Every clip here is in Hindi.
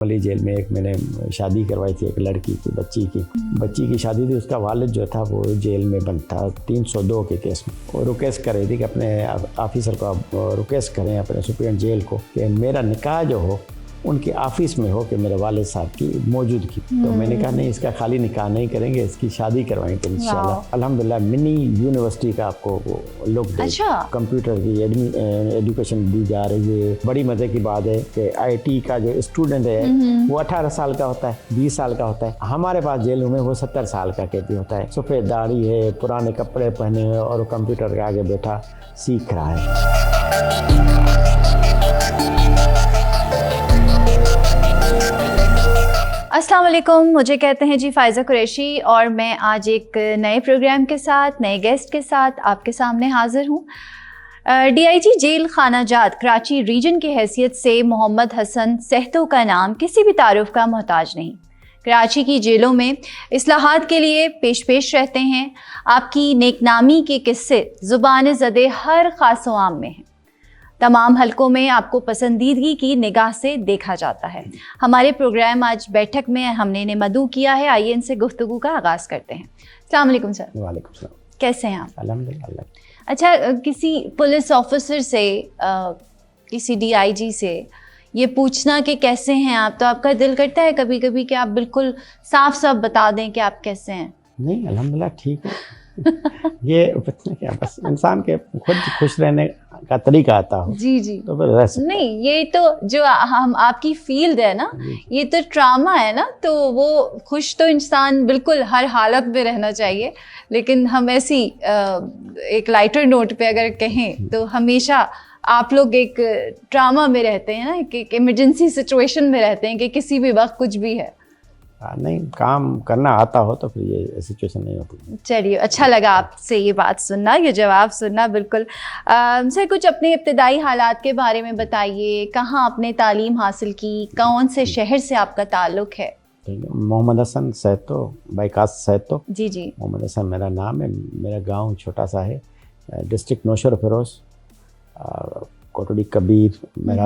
वाली जेल में एक मैंने शादी करवाई थी एक लड़की की बच्ची की शादी थी। उसका वालिद जो था वो जेल में बंद था 302 के केस में। वो रिक्वेस्ट कर रही थी कि अपने ऑफिसर को आप रिक्वेस्ट करें अपने सुप्रीम जेल को कि मेरा निकाह जो हो उनके ऑफिस में हो कि मेरे वालिद साहब की मौजूदगी। तो मैंने कहा नहीं, इसका खाली निकाह नहीं करेंगे, इसकी शादी करवाएंगे इंशाल्लाह। अल्हम्दुलिल्लाह मिनी यूनिवर्सिटी का आपको लोग कंप्यूटर की एजुकेशन दी जा रही है। बड़ी मजे की बात है कि IT का जो स्टूडेंट है वो 18 साल का होता है, 20 साल का होता है। हमारे पास जेलों में वो 70 साल का कैदी होता है। सफ़ेद दाढ़ी है, पुराने कपड़े पहने हुए और कंप्यूटर के आगे बैठा सीख रहा है। अस्सलाम वालेकुम, मुझे कहते हैं जी फ़ाइज़ा कुरैशी और मैं आज एक नए प्रोग्राम के साथ नए गेस्ट के साथ आपके सामने हाज़िर हूँ। DIG जेल खाना जात कराची रीजन की हैसियत से मोहम्मद हसन सहतो का नाम किसी भी तारुफ का मोहताज नहीं। कराची की जेलों में इस्लाहात के लिए पेश रहते हैं। आपकी नेकनामी के किस्से ज़ुबान ज़दे हर ख़ास आम में हैं। तमाम हलकों में आपको पसंदीदगी की निगाह से देखा जाता है। हमारे प्रोग्राम आज बैठक में हमने इन्हें मदऊ किया है। आइए इनसे गुफ्तगू का आगाज़ करते हैं। अस्सलाम वालेकुम सर। वालेकुम सलाम। कैसे हैं आप? अल्हम्दुलिल्लाह। अच्छा, किसी पुलिस ऑफिसर से किसी DIG से ये पूछना कि कैसे हैं आप, तो आपका दिल करता है कभी कभी कि आप बिल्कुल साफ साफ बता दें कि आप कैसे हैं? नहीं, अल्हम्दुलिल्लाह ठीक है। ये क्या, बस इंसान के खुद खुश रहने का तरीका आता हो। जी तो फिर नहीं, ये तो जो हम आपकी फील्ड है ना, ये तो ट्रामा है ना, तो वो खुश तो इंसान बिल्कुल हर हालत में रहना चाहिए। लेकिन हम ऐसी एक लाइटर नोट पे अगर कहें तो हमेशा आप लोग एक ट्रामा में रहते हैं ना, एक इमरजेंसी सिचुएशन में रहते हैं कि किसी भी वक्त कुछ भी है। नहीं, काम करना आता हो तो फिर ये सिचुएशन नहीं होती। चलिए, अच्छा लगा आपसे ये बात सुनना, ये जवाब सुनना। बिल्कुल सर, कुछ अपने इब्तदाई हालात के बारे में बताइए। कहाँ आपने तालीम हासिल की, कौन से शहर से आपका ताल्लुक़ है? मोहम्मद हसन सहतो, बाइकास सहतो। जी। मोहम्मद हसन मेरा नाम है। मेरा गांव छोटा सा है, डिस्ट्रिक्ट नौशर फिरोज, कोटड़ी कबीर मेरा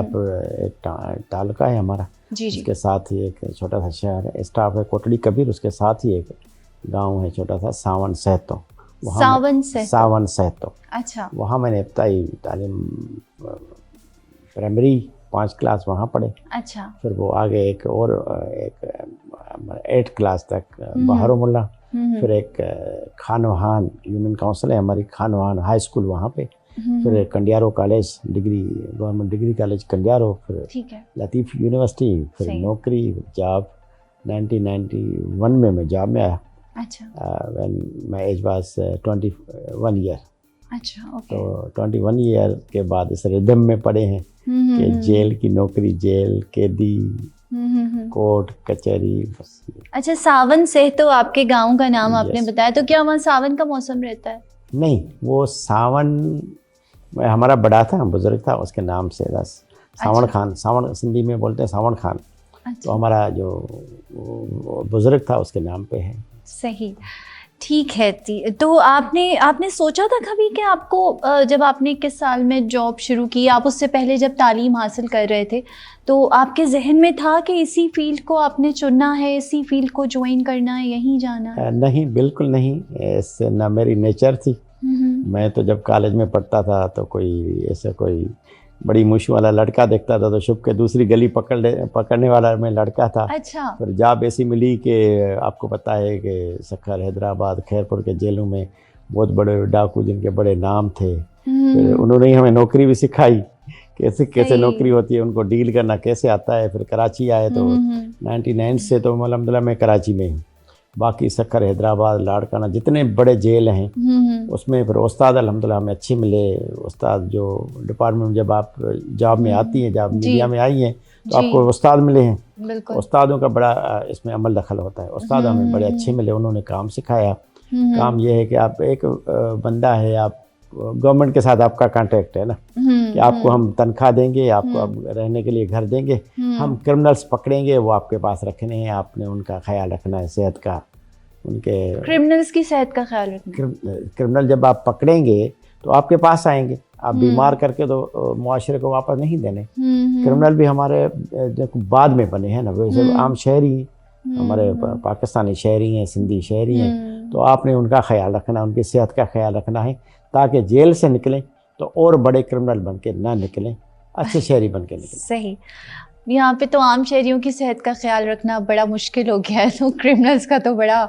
एक तालुका है हमारा। जी। उसके साथ ही एक छोटा सा शहर है, स्टाफ है कोटड़ी कबीर। उसके साथ ही एक गांव है छोटा सा सावन सहतो। सावन सहतो। अच्छा। वहाँ मैंने इब्तदाई तालीम प्राइमरी 5 क्लास वहाँ पढ़े। अच्छा। फिर वो आगे एक 8 क्लास तक बहारोमुल्ला। फिर एक खानवहान यूनियन काउंसिल है हमारी, खानवहान हाई स्कूल वहाँ पे। फिर Kandiaro college degree, government degree college Kandiaro. फिर लतीफ़ यूनिवर्सिटी। फिर नौकरी, जॉब 1991 में मैं जॉब में आया। अच्छा। When my age was 21 year. अच्छा, ओके। तो 21 ईयर के बाद इस रिदम में पड़े हैं कि जेल की नौकरी, जेल कैदी, कोर्ट कचहरी। अच्छा, सावन सहतो आपके गांव का नाम आपने बताया, तो क्या वहाँ सावन का मौसम रहता है? नहीं, वो सावन हमारा बड़ा था, बुजुर्ग था, उसके नाम से बस सावन। अच्छा। खान, सावन सिंधी में बोलते हैं सावन खान। अच्छा। तो हमारा जो बुजुर्ग था उसके नाम पे है। सही, ठीक है। तो आपने सोचा था कभी कि आपको जब आपने किस साल में जॉब शुरू की, आप उससे पहले जब तालीम हासिल कर रहे थे, तो आपके जहन में था कि इसी फील्ड को आपने चुनना है, इसी फील्ड को ज्वाइन करना है, यहीं जाना है? नहीं, बिल्कुल नहीं। इससे ना मेरी नेचर थी। मैं तो जब कॉलेज में पढ़ता था तो कोई ऐसा कोई बड़ी मुश्किल वाला लड़का देखता था तो छुप के दूसरी गली पकड़ने वाला मैं लड़का था। अच्छा। फिर जॉब ऐसी मिली कि आपको पता है कि सक्खर, हैदराबाद, खैरपुर के जेलों में बहुत बड़े डाकू जिनके बड़े नाम थे। फिर उन्होंने हमें नौकरी भी सिखाई, कैसे नौकरी होती है, उनको डील करना कैसे आता है। फिर कराची आए तो 99 से तो अल्हम्दुलिल्लाह मैं कराची में हूँ। बाकी सक्खर, हैदराबाद, लाड़काना जितने बड़े जेल हैं उसमें फिर उस्ताद अल्हम्दुलिल्लाह हमें अच्छे मिले। उस्ताद जो डिपार्टमेंट, जब आप जॉब में आती हैं, जॉब मीडिया में आई हैं तो आपको उस्ताद मिले हैं। उस्तादों का बड़ा इसमें अमल दखल होता है। उस्ताद हमें बड़े अच्छे मिले, उन्होंने काम सिखाया। काम ये है कि आप एक बंदा है, आप गवर्नमेंट के साथ आपका कॉन्ट्रैक्ट है ना, कि आपको हम तनख्वाह देंगे, आपको अब रहने के लिए घर देंगे, हम क्रिमिनल्स पकड़ेंगे, वो आपके पास रखने हैं, आपने उनका ख्याल रखना है, सेहत का, उनके क्रिमिनल्स की सेहत का ख्याल रखना। क्रिमिनल जब आप पकड़ेंगे तो आपके पास आएंगे, आप बीमार करके तो मुआशरे को वापस नहीं देने। क्रिमिनल भी हमारे देखो बाद में बने हैं ना, वैसे आम शहरी हमारे पाकिस्तानी शहरी हैं, सिंधी शहरी हैं, तो आपने उनका ख्याल रखना, उनकी सेहत का ख्याल रखना है ताकि जेल से निकलें तो और बड़े क्रिमिनल बन के ना निकलें, अच्छे शहरी बन के निकलें। सही। यहाँ पे तो आम शहरियों की सेहत का ख्याल रखना बड़ा मुश्किल हो गया है, तो क्रिमिनल्स का तो बड़ा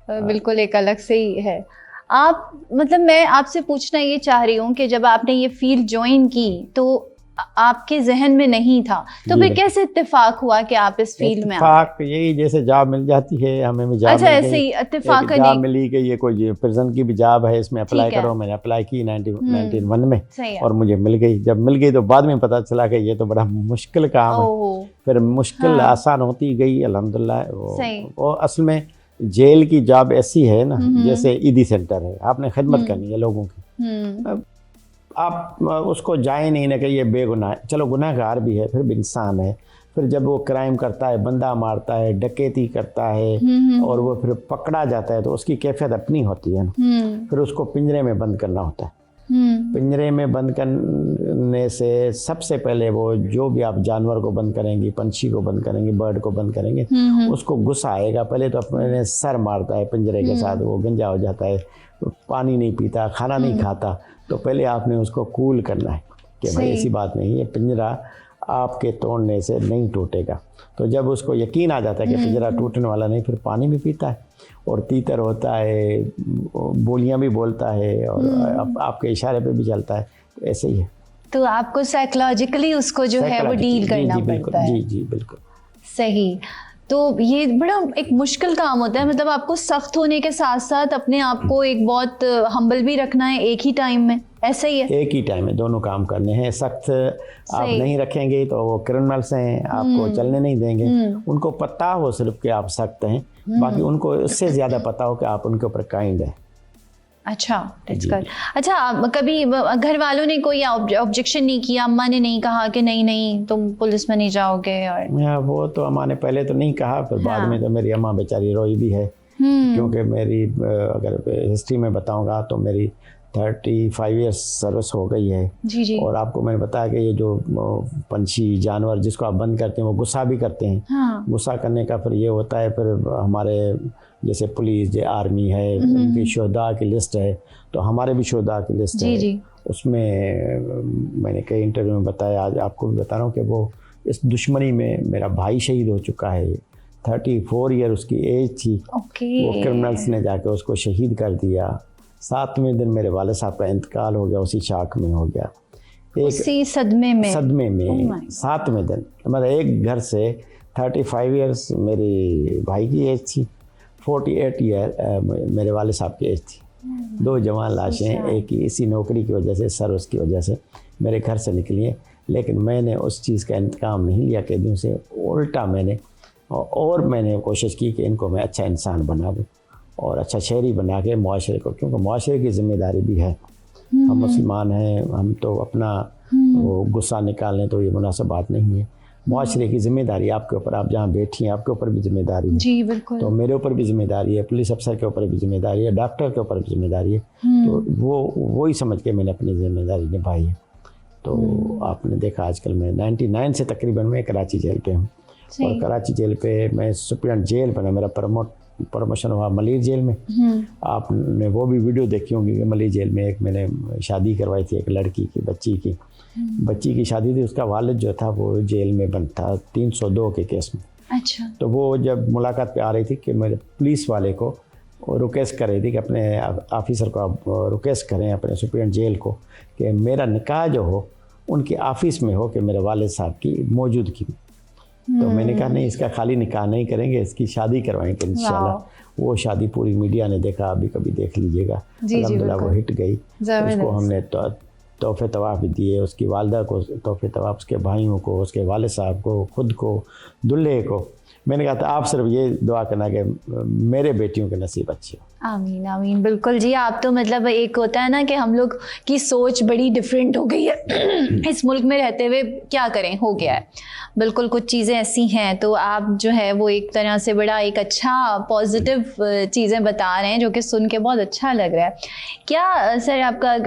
बिल्कुल एक अलग से ही है। आप मतलब मैं आपसे पूछना ये चाह रही हूँ कि जब आपने ये फील्ड ज्वाइन की तो आपके जहन में नहीं था, तो फिर कैसे इत्तेफाक हुआ कि आप इस फील्ड में इत्तेफाक यही जैसे जॉब मिल जाती है, हमें भी जॉब अच्छा ऐसे ही इत्तेफाक जॉब मिली कि ये कोई प्रिजन की भी जॉब है, इसमें अप्लाई करो। मैंने अप्लाई की 1991 में और मुझे मिल गई। जब मिल गई तो बाद में पता चला कि ये तो बड़ा मुश्किल काम है, फिर मुश्किल आसान होती गई अल्हम्दुलिल्लाह। वो असल में जेल की जॉब ऐसी है ना जैसे ईदी सेंटर है, आपने खिदमत करनी है लोगों की। आप उसको जाए नहीं ना कि ये बेगुनाह है, चलो गुनाहगार भी है, फिर भी इंसान है। फिर जब वो क्राइम करता है, बंदा मारता है, डकैती करता है और वो फिर पकड़ा जाता है तो उसकी कैफियत अपनी होती है ना। फिर उसको पिंजरे में बंद करना होता है। पिंजरे में बंद करने से सबसे पहले वो जो भी आप जानवर को बंद करेंगी, पंछी को बंद करेंगे, बर्ड को बंद करेंगे, उसको गुस्सा आएगा। पहले तो अपने सर मारता है पिंजरे के साथ, वो गंजा हो जाता है, पानी नहीं पीता, खाना नहीं खाता। तो पहले आपने उसको कूल करना है कि भाई ऐसी बात नहीं है, पिंजरा आपके तोड़ने से नहीं टूटेगा। तो जब उसको यकीन आ जाता है कि पिंजरा टूटने वाला नहीं, फिर पानी भी पीता है और तीतर होता है, बोलियां भी बोलता है और आपके इशारे पे भी चलता है। तो ऐसे ही है। तो आपको साइकोलॉजिकली उसको जो है वो डील करना पड़ता है। जी जी बिल्कुल सही। तो ये बड़ा एक मुश्किल काम होता है, मतलब आपको सख्त होने के साथ साथ अपने आप को एक बहुत हम्बल भी रखना है एक ही टाइम में, ऐसा ही है? एक ही टाइम में दोनों काम करने हैं। सख्त आप नहीं रखेंगे तो वो क्रिमिनल्स हैं, आपको चलने नहीं देंगे। उनको पता हो सिर्फ कि आप सख्त हैं, बाकी उनको उससे ज़्यादा पता हो कि आप उनके ऊपर काइंड है। अच्छा अच्छा, कभी घर वालों ने कोई ऑब्जेक्शन नहीं किया? अम्मा ने नहीं कहा कि नहीं नहीं तुम पुलिस में नहीं जाओगे? और वो तो अम्मा ने पहले तो नहीं कहा, फिर बाद में तो मेरी अम्मा बेचारी रोई भी है, क्योंकि मेरी अगर हिस्ट्री में बताऊंगा तो मेरी 35 ईयर्स सर्विस हो गई है। जी। और आपको मैंने बताया कि ये जो पंछी जानवर जिसको आप बंद करते हैं वो गुस्सा भी करते हैं। हाँ। गुस्सा करने का फिर ये होता है, फिर हमारे जैसे पुलिस जो आर्मी है उनकी शोहदा की लिस्ट है, तो हमारे भी शोहदा की लिस्ट है। जी। उसमें मैंने कई इंटरव्यू में बताया, आज आपको भी बता रहा हूँ कि वो इस दुश्मनी में मेरा भाई शहीद हो चुका है। 34 ईयर उसकी एज थी। वो क्रिमिनल्स ने जाके उसको शहीद कर दिया। 7वें दिन मेरे वाले साहब का इंतकाल हो गया, उसी शाख में हो गया, उसी सदमे में 7वें दिन। मतलब एक घर से 35 ईयर्स मेरी भाई की एज थी, 48 ईयर मेरे वाले साहब की एज थी। 2 जवान लाशें एक ही इसी नौकरी की वजह से, सर्विस की वजह से मेरे घर से निकली हैं। लेकिन मैंने उस चीज़ का इंतकाम नहीं लिया कैदियों से, उल्टा मैंने कोशिश की कि इनको मैं अच्छा इंसान बना दूँ और अच्छा शहरी बना के मुआशरे को, क्योंकि मुआशरे की जिम्मेदारी भी है। हम मुसलमान हैं, हम तो अपना वो गुस्सा निकालने तो ये मुनासिब बात नहीं है। मुआशरे की जिम्मेदारी आपके ऊपर, आप जहाँ बैठी हैं आपके ऊपर भी जिम्मेदारी है। जी बिल्कुल। तो मेरे ऊपर भी जिम्मेदारी है, पुलिस अफसर के ऊपर भी जिम्मेदारी है, डॉक्टर के ऊपर भी जिम्मेदारी है। तो वो ही समझ के मैंने अपनी जिम्मेदारी निभाई है। तो आपने देखा आजकल मैं 99 से तकरीबन मैं कराची जेल पे हूँ, और कराची जेल पे मैं सुप्रीडेंट जेल बना, मेरा प्रमोशन हुआ मलिर जेल में। आपने वो भी वीडियो देखी होंगी कि मलिर जेल में एक मैंने शादी करवाई थी, एक लड़की की, बच्ची की शादी थी। उसका वालिद जो था वो जेल में बंद था 302 के केस में। अच्छा। तो वो जब मुलाकात पे आ रही थी कि मेरे पुलिस वाले को रिक्वेस्ट कर रही थी कि अपने ऑफिसर को आप रिक्वेस्ट करें, अपने सुप्रीडेंट जेल को, कि मेरा निकाह जो हो उनकी ऑफिस में हो, कि मेरे वालिद साहब की मौजूदगी में। तो मैंने कहा नहीं, इसका खाली निकाह नहीं करेंगे, इसकी शादी करवाएंगे इंशाल्लाह। वो शादी पूरी मीडिया ने देखा, अभी कभी देख लीजिएगा, अल्हम्दुलिल्लाह वो हिट गई। उसको हमने तोहफे तवाफ़ भी दिए, उसकी वालदा को तोहफे तवाफ़, उसके भाइयों को, उसके वालिद साहब को, खुद को, दुल्हे को। मैंने कहा था आप सिर्फ ये दुआ करना कि मेरे बेटियों के नसीब अच्छे हो। आमीन आमीन। बिल्कुल जी, आप तो मतलब एक होता है ना कि हम लोग की सोच बड़ी डिफरेंट हो गई है इस मुल्क में रहते हुए, क्या करें, हो गया है बिल्कुल, कुछ चीज़ें ऐसी हैं। तो आप जो है वो एक तरह से बड़ा एक अच्छा पॉजिटिव चीज़ें बता रहे हैं, जो कि सुन के बहुत अच्छा लग रहा है। क्या सर आपका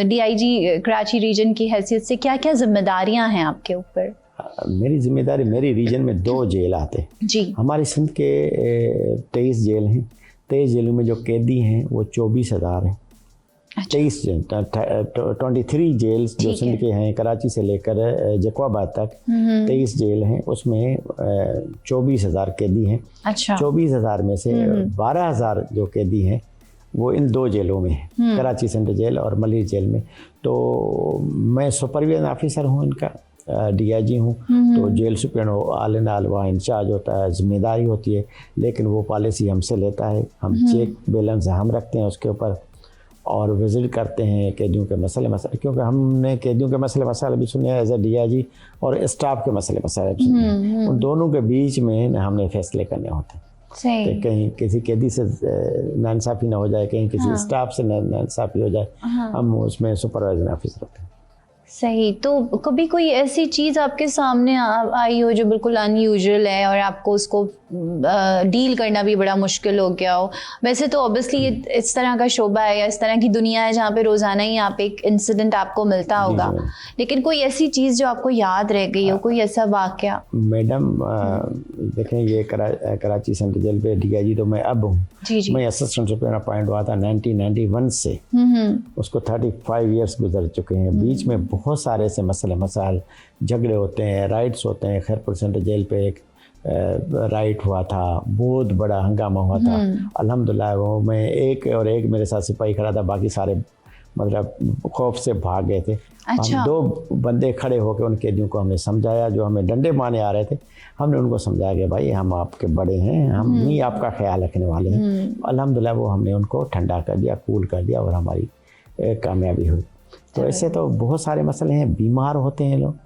DIG कराची रीजन की हैसियत से क्या क्या जिम्मेदारियां हैं आपके ऊपर? मेरी जिम्मेदारी, मेरी रीजन में 2 जेल आते हैं जी। हमारी सिंध के 23 जेल हैं। 23 जेलों में जो कैदी हैं वो 24,000 हैं। 23 23 जेल्स जो सिंध के हैं, कराची से लेकर जकवाबाद तक 23 जेल हैं, उसमें 24,000 कैदी हैं। अच्छा। 24,000 में से 12,000 जो कैदी हैं वो इन 2 जेलों में हैं, कराची सेंट्रल जेल और मलिर जेल में। तो मैं सुपरविजन ऑफिसर हूँ इनका, DIG हूँ, तो जेल सुप्रीन आल एंड ऑल वहाँ इंचार्ज होता है, जिम्मेदारी होती है, लेकिन वो पॉलिसी हमसे लेता है। हम चेक बैलेंस हम रखते हैं उसके ऊपर और विजिट करते हैं कैदियों के मसले क्योंकि हमने कैदियों के मसले भी सुने एज ए DIG और स्टाफ के मसले भी सुने। उन दोनों के बीच में हमने फैसले करने होते हैं कि कहीं किसी कैदी से नाइंसाफ़ी ना हो जाए, कहीं किसी स्टाफ से नाइंसाफ़ी हो जाए, हम उसमें सुपरवाइजर ऑफिसर होते हैं। सही। तो कभी कोई ऐसी चीज़ आपके सामने आई हो जो बिल्कुल अनयूजुअल है और आपको उसको डील करना भी बड़ा मुश्किल हो गया हो? वैसे तो ऑब्वियसली ये इस तरह का शोबा है या इस तरह की दुनिया है जहाँ पे रोज़ाना ही आप एक इंसिडेंट आपको मिलता होगा, लेकिन कोई ऐसी चीज़ जो आपको याद रह गई हो, कोई ऐसा वाक़या? मैडम देखें, ये कराची सेंट्रल जेल पे DIG तो मैं अब हूँ। जी। मैं असिस्टेंट सुप्रीम अपॉइंट हुआ था 1991 से, उसको 35 इयर्स गुजर चुके हैं। बीच में बहुत सारे ऐसे मसाइल झगड़े होते हैं, राइट्स होते हैं। खैरपुर सेंट्रल जेल पे एक राइट हुआ था, बहुत बड़ा हंगामा हुआ था। अल्हम्दुलिल्लाह वो मैं एक मेरे साथ सिपाही खड़ा था, बाकी सारे मतलब खौफ से भाग गए थे। अच्छा। हम 2 बंदे खड़े होकर उन कैदियों को हमने समझाया, जो हमें डंडे मारने आ रहे थे, हमने उनको समझाया कि भाई हम आपके बड़े हैं, हम नहीं आपका ख्याल रखने वाले हैं। अल्हम्दुलिल्लाह वो हमने उनको ठंडा कर दिया, कूल कर दिया और हमारी कामयाबी हुई। तो ऐसे तो बहुत सारे मसले हैं, बीमार होते हैं लोग।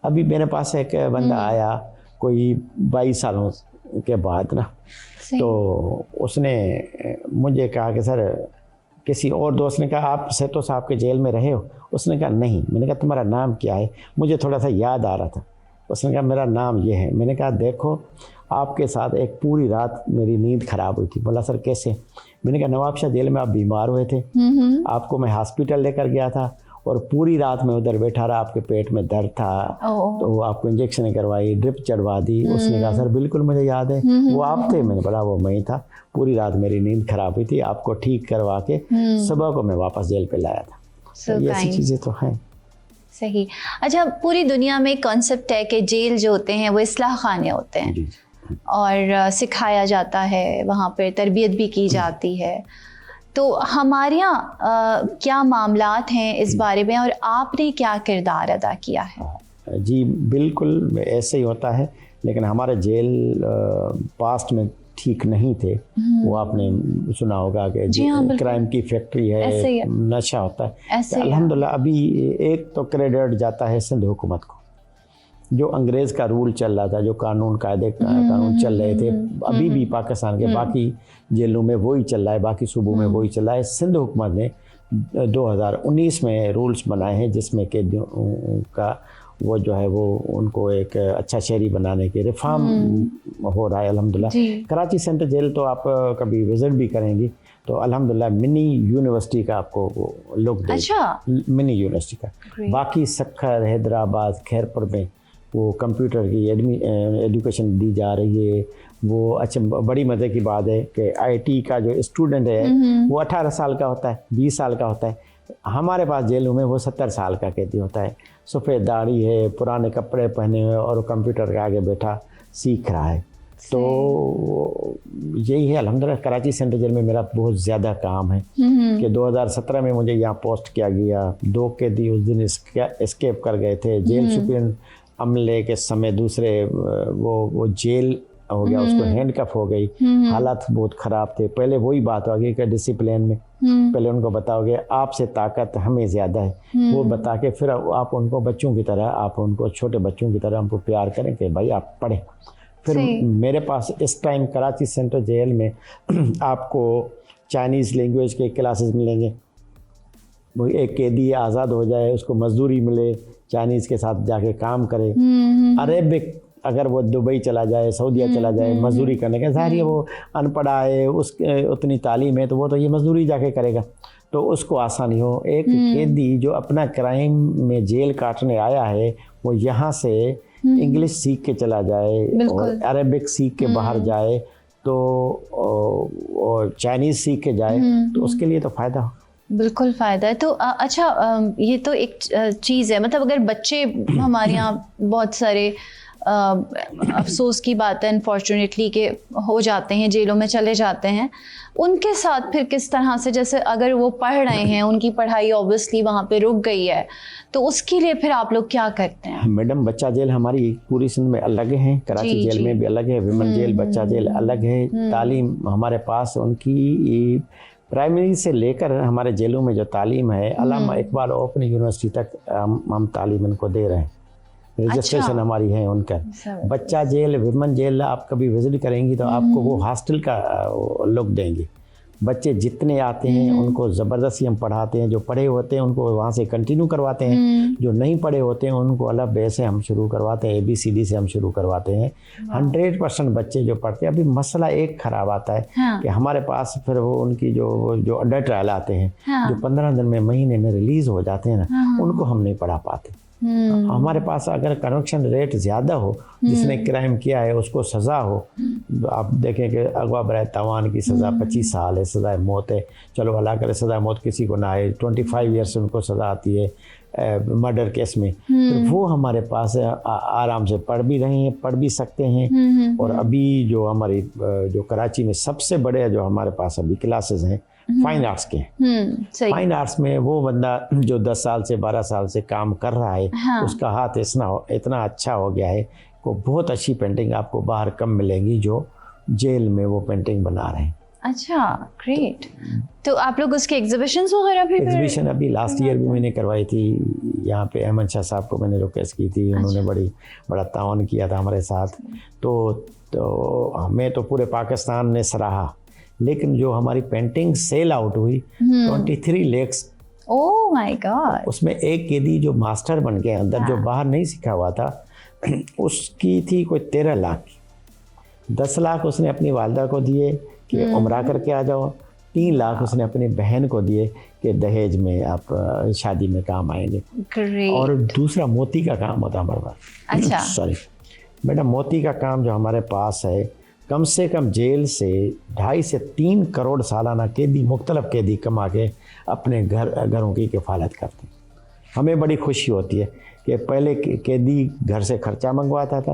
अभी मेरे पास एक बंदा आया कोई 22 सालों के बाद ना, तो उसने मुझे कहा कि सर, किसी और दोस्त ने कहा आप सेतो साहब के जेल में रहे हो? उसने कहा नहीं। मैंने कहा तुम्हारा नाम क्या है? मुझे थोड़ा सा याद आ रहा था। उसने कहा मेरा नाम ये है। मैंने कहा देखो, आपके साथ एक पूरी रात मेरी नींद खराब हुई थी। बोला सर कैसे? मैंने कहा नवाबशाह जेल में आप बीमार हुए थे, आपको मैं हॉस्पिटल लेकर गया था और पूरी रात में उधर बैठा रहा, आपके पेट में दर्द था, तो आपको इंजेक्शन करवाई, ड्रिप चढ़वा दी। उसने कहा सर बिल्कुल मुझे याद है, वो आप थे? मैंने बोला वो मैं ही था, पूरी रात मेरी नींद खराब हुई थी, आपको ठीक करवा के सुबह को मैं वापस जेल पे लाया था। तो ये ऐसी चीज़ें तो हैं। सही। अच्छा, पूरी दुनिया में कॉन्सेप्ट है कि जेल जो होते हैं वो इस्लाह खाने होते हैं और सिखाया जाता है, वहाँ पर तरबियत भी की जाती है। तो हमारे यहाँ क्या मामलात हैं इस बारे में और आपने क्या किरदार अदा किया है? जी बिल्कुल ऐसे ही होता है, लेकिन हमारे जेल पास्ट में ठीक नहीं थे। वो आपने सुना होगा कि हाँ, क्राइम की फैक्ट्री है, नशा होता है। अल्हम्दुलिल्लाह अभी एक तो क्रेडिट जाता है सिंध हुकूमत को, जो अंग्रेज़ का रूल चल रहा था, जो कानून चल रहे थे, अभी भी पाकिस्तान के बाकी जेलों में वही चल रहा है, बाकी सूबों में वही चल रहा है। सिंध हुकूमत ने 2019 में रूल्स बनाए हैं जिसमें कैदियों का वो जो है वो उनको एक अच्छा शहरी बनाने के रिफॉर्म हो रहा है अल्हम्दुलिल्लाह। कराची सेंट्रल जेल तो आप कभी विज़िट भी करेंगी तो अल्हम्दुलिल्लाह मिनी यूनिवर्सिटी का आपको वो लुक दे। अच्छा। मिनी यूनिवर्सिटी का। बाकी सक्खर, हैदराबाद, खैरपुर में वो कंप्यूटर की एजुकेशन दी जा रही है। वो अच्छा बड़ी मज़े की बात है कि IT का जो स्टूडेंट है वो 18 साल का होता है, 20 साल का होता है। हमारे पास जेलों में वो 70 साल का कैदी होता है, सफ़ेद दाढ़ी है, पुराने कपड़े पहने हुए और कंप्यूटर के आगे बैठा सीख रहा है। तो यही है अल्हम्दुलिल्लाह। कराची सेंट्रल जेल में मेरा बहुत ज़्यादा काम है कि 2017 में मुझे यहाँ पोस्ट किया गया। 2 कैदी उस दिन एस्केप कर गए थे। जेल सुप्रीम अमले के समय दूसरे वो जेल हो गया, उसको हैंडकफ हो गई, हालात बहुत ख़राब थे। पहले वही बात हो गई कि डिसिप्लिन में पहले उनको बताओगे आपसे ताकत हमें ज़्यादा है, वो बता के फिर आप उनको बच्चों की तरह, आप उनको छोटे बच्चों की तरह उनको प्यार करें कि भाई आप पढ़ें। फिर सही। मेरे पास इस टाइम कराची सेंट्रल जेल में आपको चाइनीज़ लैंग्वेज के क्लासेस मिलेंगे। वो एक कैदी आज़ाद हो जाए, उसको मजदूरी मिले, चाइनीज़ के साथ जाके काम करे। अरेबिक अगर वो दुबई चला जाए, सऊदीया चला जाए मजदूरी करने का, ज़ाहिर है वो अनपढ़ा है, उसके उतनी तालीम है, तो वो तो ये मजदूरी जाके करेगा, तो उसको आसानी हो। एक कैदी जो अपना क्राइम में जेल काटने आया है, वो यहाँ से इंग्लिश सीख के चला जाए और अरेबिक सीख के बाहर जाए, तो और चाइनीज़ सीख के जाए, तो उसके लिए तो फ़ायदा हो। बिल्कुल फ़ायदा है। तो अच्छा, ये तो एक चीज़ है, मतलब अगर बच्चे हमारे यहाँ बहुत सारे अफसोस की बात है अनफॉर्चुनेटली कि हो जाते हैं, जेलों में चले जाते हैं, उनके साथ फिर किस तरह से, जैसे अगर वो पढ़ रहे हैं, उनकी पढ़ाई ऑब्वियसली वहाँ पे रुक गई है, तो उसके लिए फिर आप लोग क्या करते हैं? मैडम, बच्चा जेल हमारी पूरी सिंध में अलग है, कराची जेल में भी अलग है, विमेन जेल बच्चा जेल अलग है। तालीम हमारे पास उनकी प्राइमरी से लेकर हमारे जेलों में जो तालीम है, अल्लामा इकबाल ओपन यूनिवर्सिटी तक हम तालीम इनको दे रहे हैं। रजिस्ट्रेशन हमारी है उनका। बच्चा जेल, विमेन जेल आप कभी विजिट करेंगी तो आपको वो हॉस्टल का लुक देंगे। बच्चे जितने आते हैं उनको ज़बरदस्ती हम पढ़ाते हैं, जो पढ़े होते हैं उनको वहाँ से कंटिन्यू करवाते हैं, जो नहीं पढ़े होते हैं उनको अलग बे से हम शुरू करवाते हैं, ABCD से हम शुरू करवाते हैं। 100% बच्चे जो पढ़ते हैं। अभी मसला एक ख़राब आता है कि हमारे पास फिर वो उनकी जो अंडर ट्रायल आते हैं, जो 15 दिन में, महीने में रिलीज़ हो जाते हैं ना, उनको हम नहीं पढ़ा पाते। हमारे पास अगर कन्विक्शन रेट ज़्यादा हो, जिसने क्राइम किया है उसको सज़ा हो, आप देखें कि अगवा बराए तावान की सज़ा 25 साल है, सज़ा मौत है, चलो अल्लाह करे सज़ा मौत किसी को ना आए, 25 ईयर्स से उनको सज़ा आती है मर्डर केस में, तो वो हमारे पास आराम से पढ़ भी रहे हैं, पढ़ भी सकते हैं। और अभी जो हमारी जो कराची में सबसे बड़े जो हमारे पास अभी क्लासेस हैं फाइन आर्ट्स के, फाइन आर्ट्स में वो बंदा जो 10 साल से 12 साल से काम कर रहा है, उसका हाथ इतना अच्छा हो गया है को बहुत अच्छी पेंटिंग आपको बाहर कम मिलेंगी जो जेल में वो पेंटिंग बना रहे हैं। अच्छा, ग्रेट। तो आप लोग उसके एग्जीबिशंस वगैरह भी? एग्जीबिशन अभी लास्ट ईयर भी मैंने करवाई थी, यहाँ पे अहमद शाह साहब को मैंने रिक्वेस्ट की थी, उन्होंने बड़ा ताउन किया था हमारे साथ। तो हमें तो पूरे पाकिस्तान ने सराहा, लेकिन जो हमारी पेंटिंग सेल आउट हुई 23 लाख। Oh my God. उसमें एक कैदी जो मास्टर बन गया अंदर, जो बाहर नहीं सीखा हुआ था, उसकी थी कोई 13 लाख। 10 लाख उसने अपनी वालदा को दिए कि उम्रा करके आ जाओ, 3 लाख उसने अपनी बहन को दिए कि दहेज में आप शादी में काम आएंगे। और दूसरा मोती का काम होता हमारे पास। अच्छा, सॉरी मैडम, मोती का काम जो हमारे पास है, कम से कम जेल से 2.5 से 3 करोड़ सालाना कैदी, मुख्तलिफ कैदी कमा के अपने घरों की किफ़ालत करते हैं। हमें बड़ी खुशी होती है कि पहले कैदी घर से खर्चा मंगवाता था,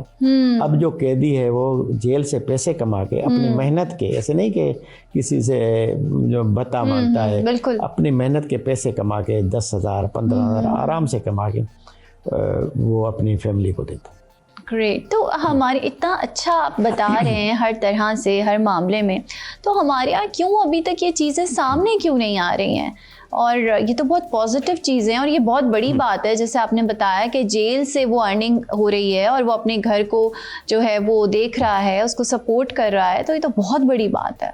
अब जो कैदी है वो जेल से पैसे कमा के अपनी मेहनत के, ऐसे नहीं कि किसी से जो भत्ता मांगता है, अपनी मेहनत के पैसे कमा के 10,000 15,000 आराम से कमा के वो अपनी फैमिली को देता है। ग्रेट। तो हमारे इतना अच्छा आप बता रहे हैं हर तरह से, हर मामले में, तो हमारे यहाँ क्यों अभी तक ये चीज़ें सामने क्यों नहीं आ रही हैं? और ये तो बहुत पॉजिटिव चीज़ है और ये बहुत बड़ी बात है, जैसे आपने बताया कि जेल से वो अर्निंग हो रही है और वो अपने घर को जो है वो देख रहा है, उसको सपोर्ट कर रहा है, तो ये तो बहुत बड़ी बात है।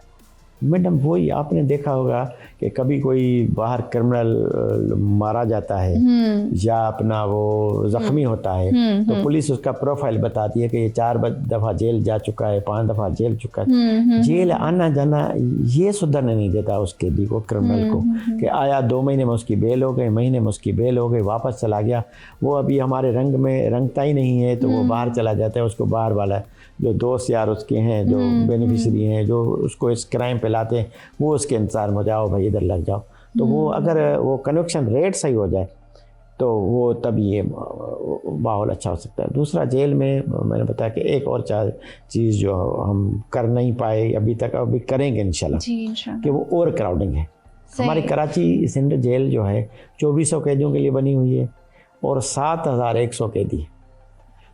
मैडम, वही आपने देखा होगा कि कभी कोई बाहर क्रिमिनल मारा जाता है या अपना वो ज़ख्मी होता है, तो पुलिस उसका प्रोफाइल बताती है कि ये 4 दफ़ा जेल जा चुका है, 5 दफ़ा जेल चुका है। जेल आना जाना ये सुधरने नहीं देता उस कैदी को, क्रिमिनल को, कि आया 2 महीने में उसकी बेल हो गई, महीने में उसकी बेल हो गई, वापस चला गया, वो अभी हमारे रंग में रंगता ही नहीं है, तो वो बाहर चला जाता है। उसको बाहर वाला जो दोस्त यार उसके हैं, जो बेनिफिशरी हैं, जो उसको इस क्राइम पे लाते हैं, वो उसके इंतज़ार में, जाओ भाई इधर लग जाओ। तो वो अगर वो कन्विक्शन रेट सही हो जाए तो वो तब ये माहौल अच्छा हो सकता है। दूसरा, जेल में मैंने बताया कि एक और चीज़ जो हम कर नहीं पाए अभी तक, अभी करेंगे इंशाल्लाह, कि वो ओवर क्राउडिंग है। हमारी कराची सिंध जेल जो है 2400 कैदियों के लिए बनी हुई है और 7100 कैदी है।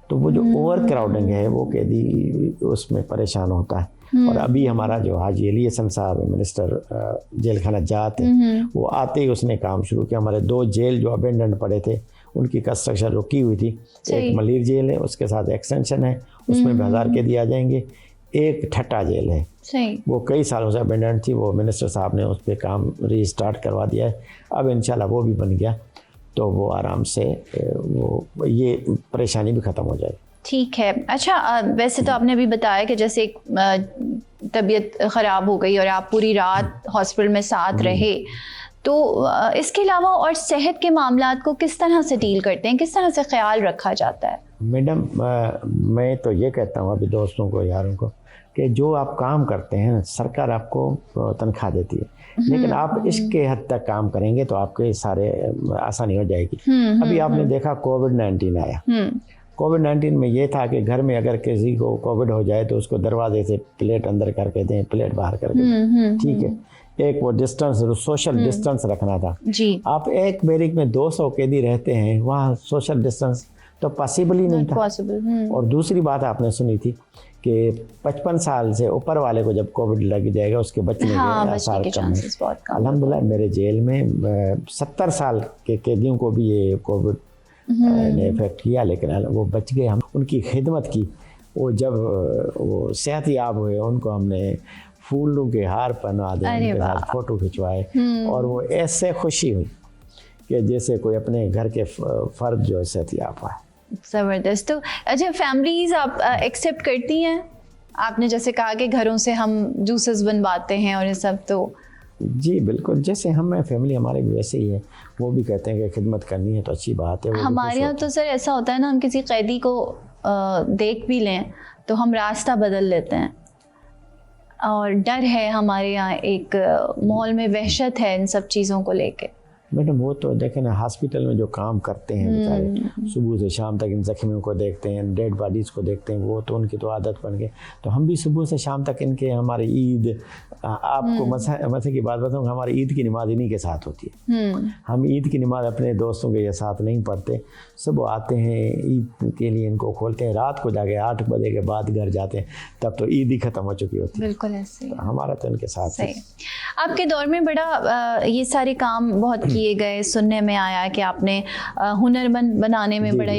तो वो जो ओवर क्राउडिंग है वो कैदी उसमें परेशान होता है। और अभी हमारा जो हाजी अली हसन साहब मिनिस्टर जेल खाना जात है, वो आते ही उसने काम शुरू किया। हमारे 2 जेल जो अबेंडेंट पड़े थे उनकी कंस्ट्रक्शन रुकी हुई थी। सही। एक मलिर जेल है, उसके साथ एक्सटेंशन है, उसमें भी 1000 कैदी आ जाएंगे। एक ठट्टा जेल है, सही। वो कई सालों से अबेंडेंट थी, वो मिनिस्टर साहब ने उस पर काम रीस्टार्ट करवा दिया है। अब इंशाल्लाह वो भी बन गया तो वो आराम से वो ये परेशानी भी ख़त्म हो जाएगी। ठीक है। अच्छा, वैसे तो आपने अभी बताया कि जैसे एक तबीयत ख़राब हो गई और आप पूरी रात हॉस्पिटल में साथ रहे, तो इसके अलावा और सेहत के मामलात को किस तरह से डील करते हैं, किस तरह से ख्याल रखा जाता है? मैडम, मैं तो ये कहता हूँ अभी दोस्तों को, यारों को, कि जो आप काम करते हैं सरकार आपको तनख्वाह देती है, लेकिन आप इसके हद तक काम करेंगे तो आपके सारे आसानी हो जाएगी। अभी आपने देखा कोविड-19 आया। कोविड-19 में ये था कि घर में अगर किसी को कोविड हो जाए तो उसको दरवाजे से प्लेट अंदर करके दें, प्लेट बाहर करके दें, ठीक है। एक वो डिस्टेंस, सोशल डिस्टेंस रखना था जी। आप एक बैरिक में 200 कैदी रहते हैं, वहाँ सोशल डिस्टेंस तो पॉसिबल ही नहीं था। और दूसरी बात आपने सुनी थी कि 55 साल से ऊपर वाले को जब कोविड लग जाएगा उसके बचने के आसार कम है। अल्हम्दुलिल्लाह मेरे जेल में 70 साल के कैदियों को भी ये कोविड ने इफेक्ट किया, लेकिन वो बच गए। हम उनकी खिदमत की, वो जब वो सेहतयाब हुए उनको हमने फूलों के हार पहना दिए, उनके साथ फ़ोटो खिंचवाए और वो ऐसे खुशी हुई कि जैसे कोई अपने घर के फ़र्द जो सेहतयाब हुआ। ज़बरदस्त। तो अच्छा, फैमिलीज़ आप एक्सेप्ट करती हैं? आपने जैसे कहा कि घरों से हम जूसेस बनवाते हैं और ये सब, तो जी बिल्कुल, जैसे हम फैमिली हमारे भी वैसे ही है, वो भी कहते हैं कि खिदमत करनी है तो अच्छी बात है। हमारे यहाँ तो सर ऐसा होता है ना, हम किसी कैदी को देख भी लें तो हम रास्ता बदल लेते हैं, और डर है हमारे यहाँ, एक माहौल में वहशत है इन सब चीज़ों को लेके। मैडम वो तो देखें ना, हॉस्पिटल में जो काम करते हैं बेचारे, सुबह से शाम तक इन जख्मियों को देखते हैं, डेड बॉडीज़ को देखते हैं, वो तो उनकी तो आदत बन गई। तो हम भी सुबह से शाम तक इनके, हमारी ईद, आपको मसले की बात बताऊँ, हमारी ईद की नमाज इन्हीं के साथ होती है। हम ईद की नमाज अपने दोस्तों के साथ नहीं पढ़ते, सब आते हैं ईद के लिए, इनको खोलते हैं, रात को जाके 8 बजे के बाद घर जाते हैं, तब तो ईद ही ख़त्म हो चुकी होती है। बिल्कुल ऐसे हमारा तो इनके साथ है। आपके दौर में बड़ा ये सारे काम बहुत किए गए, सुनने में आया कि आपने हुनरमंद बनाने में बड़ा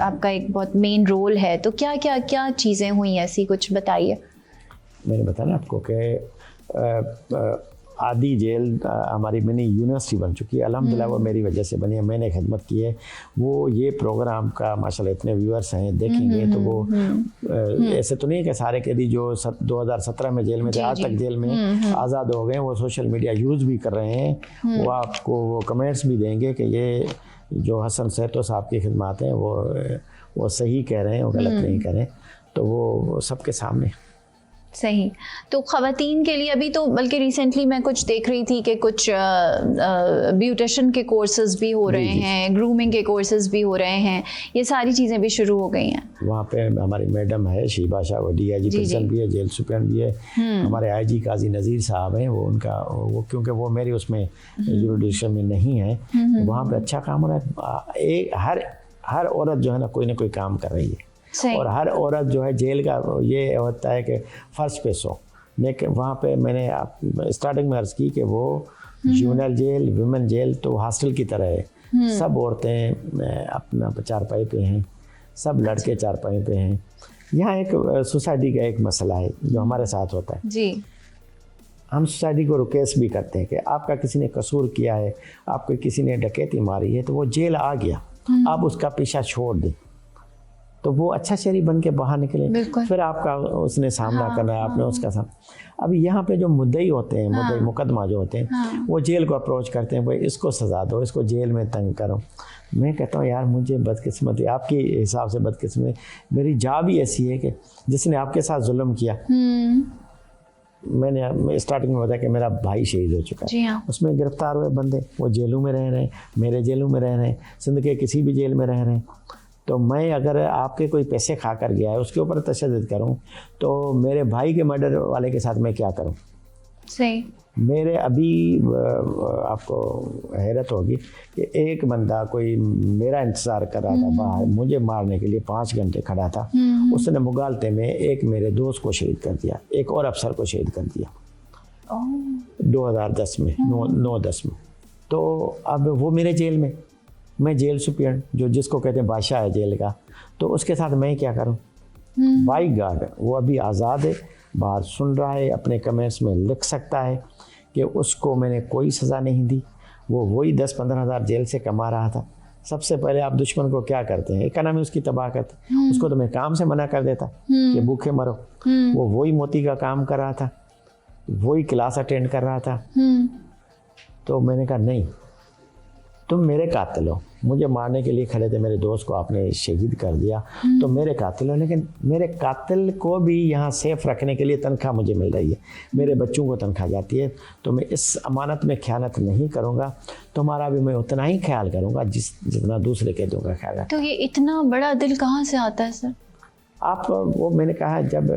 आपका एक बहुत मेन रोल है, तो क्या चीज़ें हुई ऐसी, कुछ बताइए। मैंने बताया ना आपको कि आदि जेल हमारी मिनी यूनिवर्सिटी बन चुकी है, अल्हम्दुलिल्लाह वो मेरी वजह से बनी है, मैंने खिदमत की है। वो ये प्रोग्राम का माशाल्लाह इतने व्यूअर्स हैं, देखेंगे तो वो ऐसे तो नहीं है कि सारे कैदी जो 2017 में जेल में थे आज तक जेल में आज़ाद हो गए, वो सोशल मीडिया यूज़ भी कर रहे हैं, वो आपको वो कमेंट्स भी देंगे कि ये जो हसन सेहतो साहब की खिदमत हैं वो सही कह रहे हैं, वो गलत नहीं कह रहे हैं, तो वो सबके सामने। सही। तो ख़वातीन के लिए अभी तो, बल्कि रिसेंटली मैं कुछ देख रही थी कि कुछ ब्यूटिशन के कोर्सेज भी हो रहे हैं, ग्रूमिंग के कोर्सेज भी हो रहे हैं, ये सारी चीज़ें भी शुरू हो गई हैं। वहाँ पे हमारी मैडम है शीबा शाह, वो DIG पर्सन भी है, जेल सुप्रीम भी है, हमारे IG काजी नज़ीर साहब हैं, वो उनका वो क्योंकि वो मेरी उसमें जुरिडिक्शन में नहीं है, वहाँ पर अच्छा काम हो रहा है। हर औरत जो है ना कोई काम कर रही है, और हर औरत जो है जेल का ये होता है कि फर्श पे सो। लेकिन वहाँ पे मैंने स्टार्टिंग में अर्ज़ की कि वो जुवेनाइल जेल, वुमेन जेल तो हॉस्टल की तरह है, सब औरतें अपना चारपाई पे हैं, सब लड़के चारपाई पे हैं। यहाँ एक सोसाइटी का एक मसला है जो हमारे साथ होता है जी। हम सोसाइटी को रिक्वेस्ट भी करते हैं कि आपका किसी ने कसूर किया है, आपको किसी ने डकैती मारी है, तो वो जेल आ गया, आप उसका पीछा छोड़ दें, तो वो अच्छा शहरी बन के बाहर निकले, फिर आपका उसने सामना करना है, आपने उसका सामना। अब यहाँ पे जो मुद्दई होते हैं, मुद्दई मुकदमा जो होते हैं, वो जेल को अप्रोच करते हैं, भाई इसको सज़ा दो, इसको जेल में तंग करो। मैं कहता हूँ यार मुझे बदकिस्मती, आपके हिसाब से बदकिस्मती, मेरी जॉब ही ऐसी है कि जिसने आपके साथ जुल्म किया, मैंने स्टार्टिंग में बताया कि मेरा भाई शहीद हो चुका है, उसमें गिरफ्तार हुए बंदे वो जेलों में रह रहे हैं, मेरे जेलों में रह रहे हैं, सिंध के किसी भी जेल में रह रहे हैं। तो मैं अगर आपके कोई पैसे खा कर गया है उसके ऊपर तशद्दुद करूं, तो मेरे भाई के मर्डर वाले के साथ मैं क्या करूं? सही। मेरे अभी आपको हैरत होगी कि एक बंदा कोई मेरा इंतज़ार कर रहा था बाहर, मुझे मारने के लिए 5 घंटे खड़ा था, उसने मुगालते में एक मेरे दोस्त को शहीद कर दिया, एक और अफसर को शहीद कर दिया 2010 में 9-10 में। तो अब वो मेरे जेल में, मैं जेल सुपियन जो जिसको कहते हैं बादशाह है जेल का, तो उसके साथ मैं क्या करूं? बाई गार्ड वो अभी आज़ाद है, बाहर सुन रहा है, अपने कमेंट्स में लिख सकता है कि उसको मैंने कोई सज़ा नहीं दी, वो वही 10-15 हज़ार जेल से कमा रहा था। सबसे पहले आप दुश्मन को क्या करते हैं? इकोनॉमी उसकी तबाह करते। उसको तो मैं काम से मना कर देता कि भूखे मरो। वो वही मोती का काम कर रहा था, वही क्लास अटेंड कर रहा था। तो मैंने कहा नहीं, तुम मेरे कातिल हो, मुझे मारने के लिए खड़े थे, मेरे दोस्त को आपने शहीद कर दिया, तो मेरे कातिल हो। लेकिन मेरे कातिल को भी यहाँ सेफ रखने के लिए तनख्वाह मुझे मिल रही है, मेरे बच्चों को तनख्वाह जाती है, तो मैं इस अमानत में ख़यानत नहीं करूँगा। तुम्हारा भी मैं उतना ही ख्याल करूँगा जितना दूसरे के दूँगा ख्याल। तो ये इतना बड़ा दिल कहाँ से आता है सर? आप वो मैंने कहा जब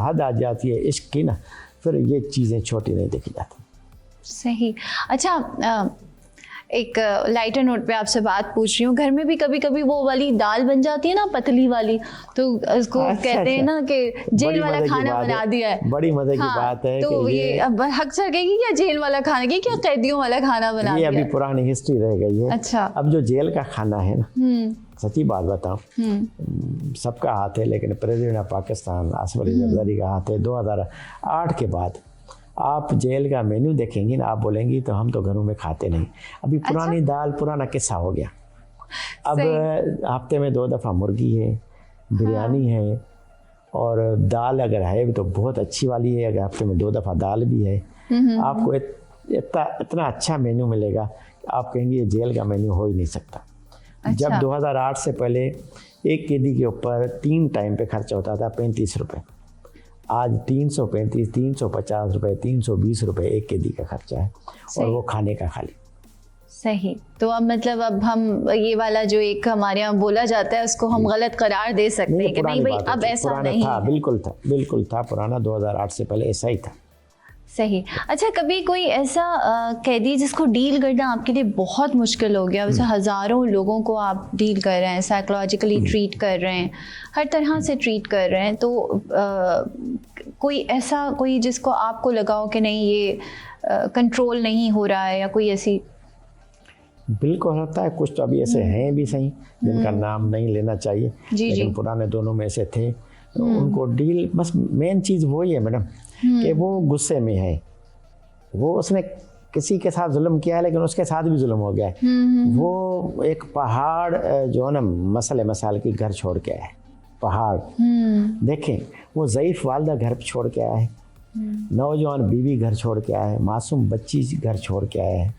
हद आ जाती है इश्क की ना, फिर ये चीज़ें छोटी नहीं देखी जाती। सही। अच्छा, एक लाइटर नोट पे आपसे बात पूछ रही हूँ। घर में भी कभी कभी वो वाली दाल बन जाती है ना, पतली वाली, तो उसको कहते हैं ना कि जेल वाला खाना बना दिया है। बड़ी मजे की बात है तो कि ये अब अक्सर कहेगी क्या जेल वाला खाना, की क्या कैदियों वाला खाना बना दिया? ये अभी पुरानी हिस्ट्री रह गई है। अच्छा। अब जो जेल का खाना है ना, सच्ची बात बताऊं, सबका हाथ है, लेकिन प्रेसिडेंट ऑफ पाकिस्तान आसिफ अली जरदारी का हाथ है। 2008 के बाद आप जेल का मेन्यू देखेंगी ना, आप बोलेंगी तो हम तो घरों में खाते नहीं। अभी पुरानी दाल पुराना किस्सा हो गया। अब हफ्ते में 2 दफ़ा मुर्गी है, बिरयानी है, और दाल अगर है भी तो बहुत अच्छी वाली है, अगर हफ्ते में 2 दफ़ा दाल भी है। आपको इतना अच्छा मेन्यू मिलेगा, आप कहेंगे ये जेल का मेन्यू हो ही नहीं सकता। जब 2008 से पहले एक कैदी के ऊपर 3 टाइम पे खर्चा होता था 35 रुपये, आज 335, 350 रुपये, 320 रुपये एक कैदी का खर्चा है, और वो खाने का खाली। सही। तो अब मतलब अब हम ये वाला जो एक हमारे यहाँ बोला जाता है उसको हम गलत करार दे सकते हैं कि नहीं भाई अब ऐसा नहीं था। बिल्कुल था पुराना, 2008 से पहले ऐसा ही था। सही। अच्छा, कभी कोई ऐसा कैदी जिसको डील करना आपके लिए बहुत मुश्किल हो गया, वैसे हज़ारों लोगों को आप डील कर रहे हैं, साइकोलॉजिकली ट्रीट कर रहे हैं, हर तरह से ट्रीट कर रहे हैं, तो कोई जिसको आपको लगा हो कि नहीं ये कंट्रोल नहीं हो रहा है, या कोई ऐसी? बिल्कुल होता है, कुछ तो अभी ऐसे हैं भी सही जिनका नाम नहीं लेना चाहिए, लेकिन पुराने दोनों में से थे। तो उनको डील, बस मेन चीज़ वही है मैडम कि वो गुस्से में है, वो उसने किसी के साथ जुल्म किया है, लेकिन उसके साथ भी जुल्म हो गया है। वो एक पहाड़ जो है ना, मसले मसाल की घर छोड़ के आया है, पहाड़। देखें, वो ज़ईफ़ वालदा घर छोड़ के आया है, नौजवान बीवी घर छोड़ के आया है, मासूम बच्ची घर छोड़ के आया है,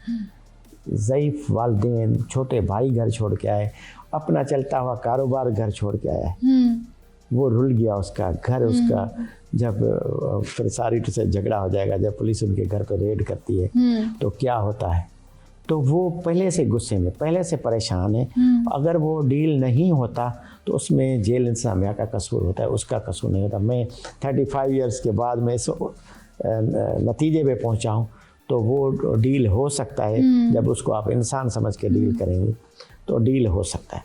ज़ईफ़ वालदेन, छोटे भाई घर छोड़ के आए, अपना चलता हुआ कारोबार घर छोड़ के आया है। वो रुल गया उसका घर, उसका जब फिर सारी से झगड़ा हो जाएगा, जब पुलिस उनके घर पर रेड करती है तो क्या होता है, तो वो पहले से गुस्से में, पहले से परेशान है। अगर वो डील नहीं होता तो उसमें जेल इंतजामिया का कसूर होता है, उसका कसूर नहीं होता। मैं 35 ईयर्स के बाद मैं इस नतीजे पे पहुंचा हूँ, तो वो डील हो सकता है जब उसको आप इंसान समझ के डील करेंगे तो डील हो सकता है।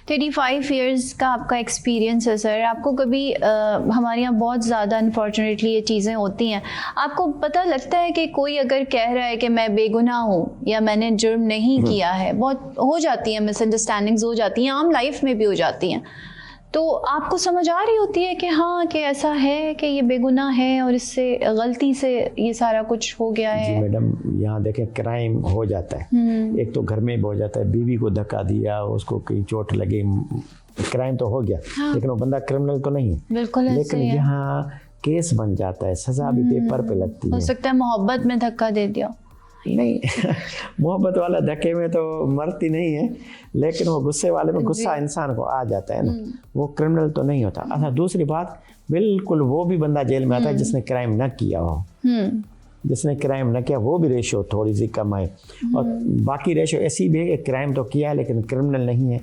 35 इयर्स का आपका एक्सपीरियंस है सर। आपको कभी हमारे यहाँ बहुत ज़्यादा अनफॉर्चुनेटली ये चीज़ें होती हैं, आपको पता लगता है कि कोई अगर कह रहा है कि मैं बेगुनाह हूँ या मैंने जुर्म नहीं किया है, बहुत हो जाती हैं मिसअंडरस्टैंडिंग्स, हो जाती हैं, आम लाइफ में भी हो जाती हैं, तो आपको समझ आ रही होती है कि हाँ कि ऐसा है कि ये बेगुनाह है और इससे गलती से ये सारा कुछ हो गया है? जी मैडम, यहाँ देखें क्राइम हो जाता है, एक तो घर में भी हो जाता है, बीवी को धक्का दिया, उसको कहीं चोट लगी, क्राइम तो हो गया। हाँ। लेकिन वो बंदा क्रिमिनल तो नहीं है। बिल्कुल। लेकिन यहाँ केस बन जाता है, सजा भी पेपर पे लगती है। हो सकता है मोहब्बत में धक्का दे दिया। नहीं मोहब्बत वाला धक्के में तो मरती नहीं है, लेकिन वो गुस्से वाले में गुस्सा इंसान को आ जाता है ना, वो क्रिमिनल तो नहीं होता। अच्छा, दूसरी बात, बिल्कुल वो भी बंदा जेल में आता है जिसने क्राइम ना किया हो। जिसने क्राइम ना किया वो भी रेशो थोड़ी सी कम है, और बाकी रेशो ऐसी भी है कि क्राइम तो किया है लेकिन क्रिमिनल नहीं है,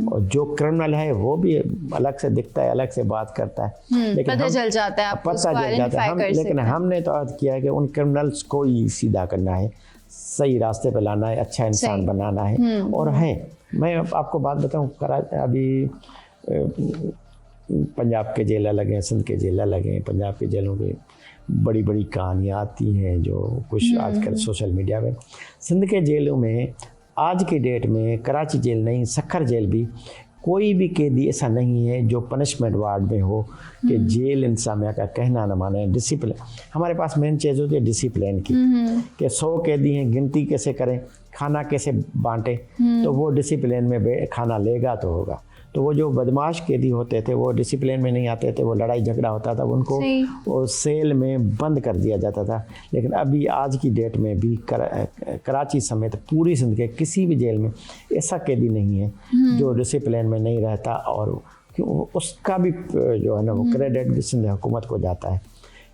और जो क्रिमिनल है वो भी अलग से दिखता है, अलग से बात करता है, लेकिन पता चल जाता है, पता चल जाता है। लेकिन हमने तो अर्ज किया है कि उन क्रिमिनल्स को ही सीधा करना है, सही रास्ते पे लाना है, अच्छा इंसान बनाना है। और है, मैं आपको बात बताऊँ, अभी पंजाब के जेल अलग हैं, सिंध के जेल अलग हैं। पंजाब के जेलों के बड़ी बड़ी कहानियाँ आती हैं जो कुछ आजकल सोशल मीडिया में। सिंध के जेलों में आज की डेट में कराची जेल नहीं, सक्खर जेल भी, कोई भी कैदी ऐसा नहीं है जो पनिशमेंट वार्ड में हो कि जेल इंतजामिया का कहना न माने। डिसिप्लिन, हमारे पास मेन चीज़ होती है डिसिप्लिन की, कि 100 कैदी हैं, गिनती कैसे करें, खाना कैसे बांटें, तो वो डिसिप्लिन में खाना लेगा तो होगा। तो वो जो बदमाश कैदी होते थे वो डिसिप्लिन में नहीं आते थे, वो लड़ाई झगड़ा होता था, उनको वो सेल में बंद कर दिया जाता था। लेकिन अभी आज की डेट में भी कराची समेत पूरी सिंध के किसी भी जेल में ऐसा कैदी नहीं है जो डिसिप्लिन में नहीं रहता, और उसका भी जो है ना वो क्रेडिट सिंध हुकूमत को जाता है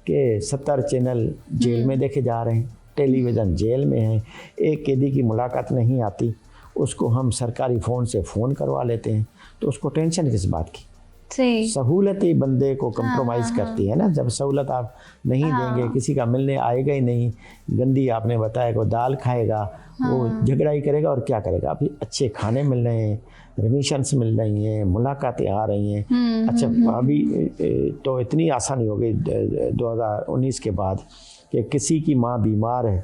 कि 70 चैनल जेल में देखे जा रहे हैं, टेलीविज़न जेल में है, एक कैदी की मुलाकात नहीं आती, उसको हम सरकारी फ़ोन से फ़ोन करवा लेते हैं, तो उसको टेंशन किस बात की। सहूलत ही बंदे को कंप्रोमाइज़ करती है ना। जब सहूलत आप नहीं देंगे, किसी का मिलने आएगा ही नहीं, गंदी आपने बताया कि दाल खाएगा, वो झगड़ा ही करेगा और क्या करेगा। अभी अच्छे खाने मिल रहे हैं, रिमिशंस मिल रही हैं, मुलाकातें आ रही हैं। अच्छा, अभी तो इतनी आसानी हो गई 2019 के बाद कि किसी की माँ बीमार है,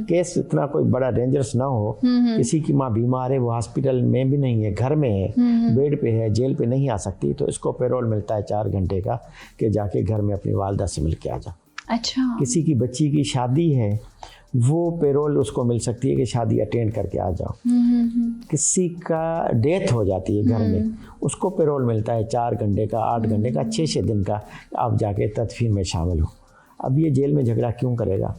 केस इतना कोई बड़ा डेंजरस ना हो, किसी की माँ बीमार है, वो हॉस्पिटल में भी नहीं है, घर में है, बेड पे है, जेल पे नहीं आ सकती, तो इसको पेरोल मिलता है 4 घंटे का कि जाके घर में अपनी वालदा से मिल के आ जा। अच्छा। किसी की बच्ची की शादी है, वो पेरोल उसको मिल सकती है कि शादी अटेंड करके आ जाओ। किसी का डेथ हो जाती है घर में, उसको पेरोल मिलता है 4 घंटे का, 8 घंटे का, 6 दिन का, आप जाके तदफीन में शामिल हो। अब ये जेल में झगड़ा क्यों करेगा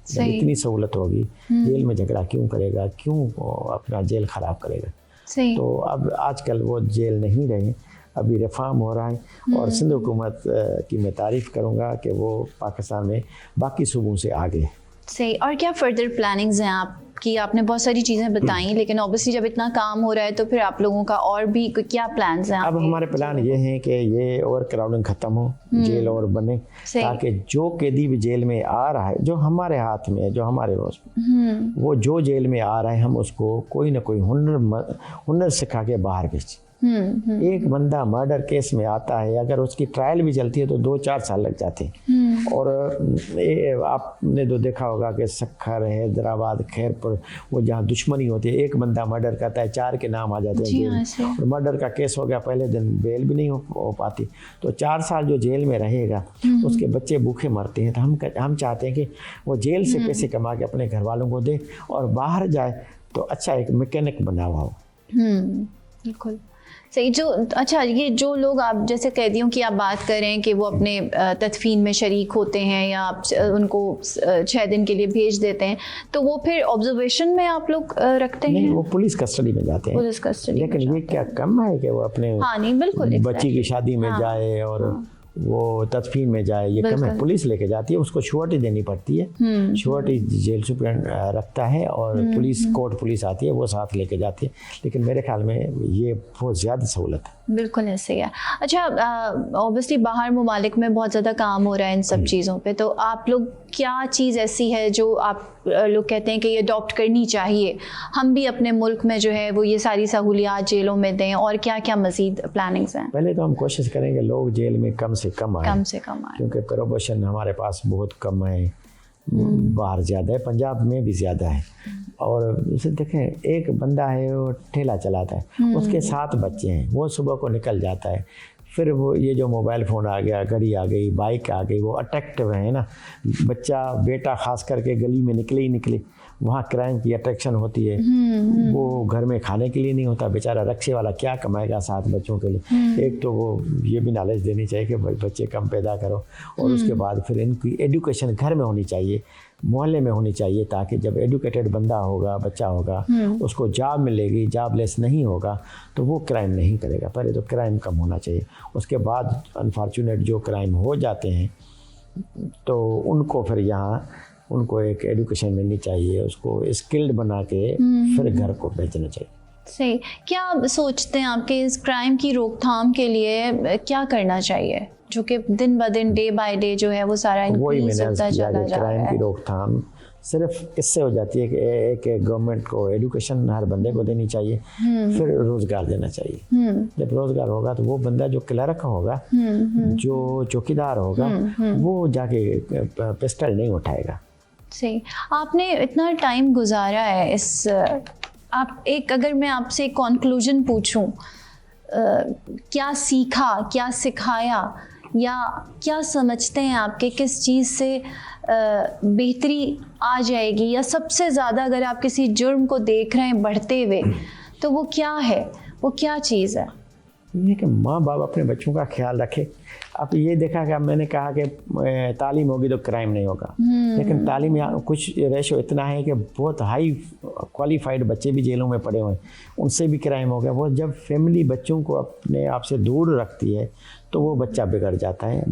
जब इतनी सहूलत होगी? जेल में झगड़ा क्यों करेगा, क्यों अपना जेल ख़राब करेगा? तो अब आजकल वो जेल नहीं रहे, अभी रिफॉर्म हो रहा है, और सिंध हुकूमत की मैं तारीफ़ करूँगा कि वो पाकिस्तान में बाकी सूबों से आगे। सही। और क्या फर्दर प्लानिंग्स हैं आपकी? आपने बहुत सारी चीज़ें बताई, लेकिन ऑब्वियसली जब इतना काम हो रहा है तो फिर आप लोगों का और भी क्या प्लान्स हैं? अब हमारे प्लान ये हैं कि ये ओवर क्राउडिंग ख़त्म हो, जेल और बने, ताकि जो कैदी भी जेल में आ रहा है, जो हमारे हाथ में है, जो हमारे वो जो जेल में आ रहा है, हम उसको कोई ना कोई हुनर सिखा के बाहर भेजें। एक बंदा मर्डर केस में आता है, अगर उसकी ट्रायल भी चलती है तो 2-4 साल लग जाते हैं। और आपने तो देखा होगा कि सक्खर, हैदराबाद, खैरपुर, वो जहाँ दुश्मनी होती है, एक बंदा मर्डर करता है, 4 के नाम आ जाते हैं, और मर्डर का केस हो गया, पहले दिन बेल भी नहीं हो पाती, तो 4 साल जो जेल में रहेगा, उसके बच्चे भूखे मरते हैं। तो हम चाहते हैं कि वो जेल से पैसे कमा के अपने घर वालों को दे, और बाहर जाए तो अच्छा एक मैकेनिक बना हुआ हो। बिल्कुल सही। जो अच्छा, ये जो लोग आप जैसे कैदियों की आप बात कर रहे हैं कि वो अपने तदफीन में शरीक होते हैं, या आप उनको 6 दिन के लिए भेज देते हैं, तो वो फिर ऑब्जर्वेशन में आप लोग रखते हैं? नहीं, वो पुलिस कस्टडी में जाते हैं। Police custody. लेकिन ये क्या कम है कि वो अपने बच्ची की शादी में जाए और वो तदफीन में जाए, ये कम है। पुलिस लेके जाती है, उसको श्योरिटी देनी पड़ती है, श्योरिटी जेल सुप्रीडेंट रखता है, और पुलिस कोर्ट पुलिस आती है, वो साथ लेके जाती है। लेकिन मेरे ख्याल में ये बहुत ज़्यादा सहूलत है। बिल्कुल ऐसे ही है। अच्छा, ऑब्वियसली बाहर ममालिक में बहुत ज़्यादा काम हो रहा है इन सब चीज़ों पे, तो आप लोग क्या चीज़ ऐसी है जो आप लोग कहते हैं कि ये अडॉप्ट करनी चाहिए, हम भी अपने मुल्क में जो है वो ये सारी सहूलियात जेलों में दें, और क्या क्या मज़ीद प्लानिंग्स हैं? पहले तो हम कोशिश करेंगे लोग जेल में कम से कम आए, क्योंकि प्रोबेशन हमारे पास बहुत कम है, बाहर ज़्यादा है, पंजाब में भी ज़्यादा है। और उसे देखें, एक बंदा है वो ठेला चलाता है, उसके 7 बच्चे हैं, वो सुबह को निकल जाता है, फिर वो ये जो मोबाइल फ़ोन आ गया, घड़ी आ गई, बाइक आ गई, वो अट्रैक्टिव है ना। बच्चा बेटा ख़ास करके गली में निकले, वहाँ क्राइम की अट्रैक्शन होती है। वो घर में खाने के लिए नहीं होता, बेचारा रक्शे वाला क्या कमाएगा 7 बच्चों के लिए? एक तो वो ये भी नॉलेज देनी चाहिए कि बच्चे कम पैदा करो, और उसके बाद फिर इनकी एजुकेशन घर में होनी चाहिए, मोहल्ले में होनी चाहिए, ताकि जब एजुकेटेड बंदा होगा, बच्चा होगा, उसको जॉब मिलेगी, जॉबलेस नहीं होगा, तो वो क्राइम नहीं करेगा। पहले तो क्राइम कम होना चाहिए, उसके बाद अनफॉर्चुनेट जो क्राइम हो जाते हैं तो उनको फिर यहाँ उनको एक एजुकेशन मिलनी चाहिए, उसको स्किल्ड बना के फिर घर को भेजना चाहिए। सही। क्या सोचते हैं आपके इस क्राइम की रोकथाम के लिए क्या करना चाहिए, जो कि दिन ब दिन, डे बाय डे जो है वो सारा इंक्रीज होता चला जा रहा है? क्राइम की रोकथाम सिर्फ इससे हो जाती है कि एक गवर्नमेंट को एजुकेशन हर बंदे को देनी चाहिए, फिर रोज़गार देना चाहिए। जब रोज़गार होगा तो वो बंदा जो क्लर्क होगा, जो चौकीदार होगा, वो जाके पिस्टल नहीं उठाएगा। सही। आपने इतना टाइम गुजारा है इस आप एक, अगर मैं आपसे एक कंक्लूजन पूछूं, क्या सीखा, क्या सिखाया, या क्या समझते हैं आपके किस चीज़ से बेहतरी आ जाएगी, या सबसे ज़्यादा अगर आप किसी जुर्म को देख रहे हैं बढ़ते हुए तो वो क्या है, वो क्या चीज़ है? ये कि माँ बाप अपने बच्चों का ख्याल रखे। अब ये देखा कि मैंने कहा कि तालीम होगी तो क्राइम नहीं होगा, लेकिन तालीम यहाँ कुछ रेशो इतना है कि बहुत हाई क्वालिफाइड बच्चे भी जेलों में पड़े हुए हैं, उनसे भी क्राइम हो गया। वो जब फैमिली बच्चों को अपने आप से दूर रखती है तो वो बच्चा बिगड़ जाता है।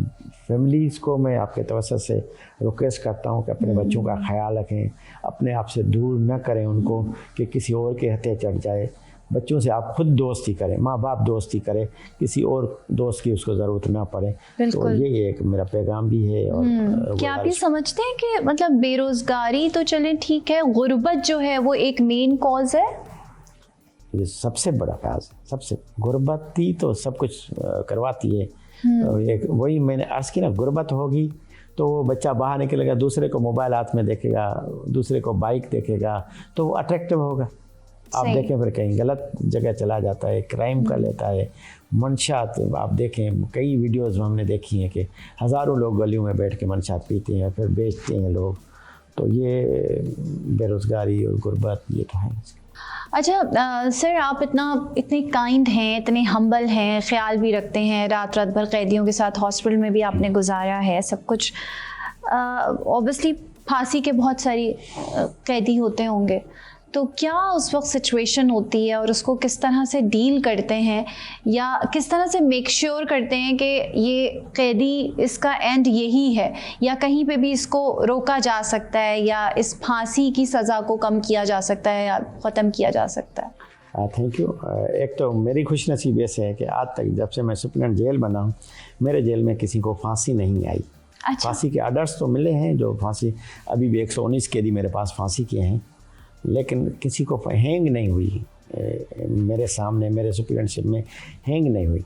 फैमिलीज़ को मैं आपके तवज्जो से रिक्वेस्ट करता हूँ कि अपने बच्चों का ख्याल रखें, अपने आप से दूर न करें उनको कि किसी और के हत्या चढ़ जाए। बच्चों से आप खुद दोस्ती करें, माँ बाप दोस्ती करें, किसी और दोस्त की उसको ज़रूरत ना पड़े। तो ये एक मेरा पैगाम भी है। और क्या आप ये समझते हैं कि मतलब बेरोज़गारी तो चले ठीक है, गुर्बत जो है वो एक मेन कॉज है? ये सबसे बड़ा काज है, सबसे गुर्बत ही तो सब कुछ करवाती है। तो ये वही मैंने अर्ज़ की ना, गुर्बत होगी तो वो बच्चा बाहर निकलेगा, दूसरे को मोबाइल हाथ में देखेगा, दूसरे को बाइक देखेगा, तो वो अट्रैक्टिव होगा। आप देखें फिर कहीं गलत जगह चला जाता है, क्राइम कर लेता है। मंशात आप देखें, कई वीडियोस में हमने देखी हैं कि हज़ारों लोग गलियों में बैठ के मंशात पीते हैं, फिर बेचते हैं लोग। तो ये बेरोज़गारी और गुर्बत ये तो है। अच्छा सर, आप इतने काइंड हैं, इतने हम्बल हैं, ख्याल भी रखते हैं, रात रात भर कैदियों के साथ हॉस्पिटल में भी आपने गुजारा है सब कुछ। ऑब्वियसली फांसी के बहुत सारी कैदी होते होंगे, तो क्या उस वक्त सिचुएशन होती है और उसको किस तरह से डील करते हैं, या किस तरह से मेक श्योर करते हैं कि ये कैदी इसका एंड यही है, या कहीं पे भी इसको रोका जा सकता है, या इस फांसी की सज़ा को कम किया जा सकता है या ख़त्म किया जा सकता है? Thank you. एक तो मेरी खुशनसीबी ऐसे है कि आज तक जब से मैं सुप्रीडेंट जेल बना हूँ, मेरे जेल में किसी को फांसी नहीं आई। अच्छा। फांसी के आर्डर्स तो मिले हैं, जो फांसी अभी भी 119 कैदी मेरे पास फांसी के हैं, लेकिन किसी को हैंग नहीं हुई मेरे सामने, मेरे सुपरिटेंडेंटशिप में हैंग नहीं हुई।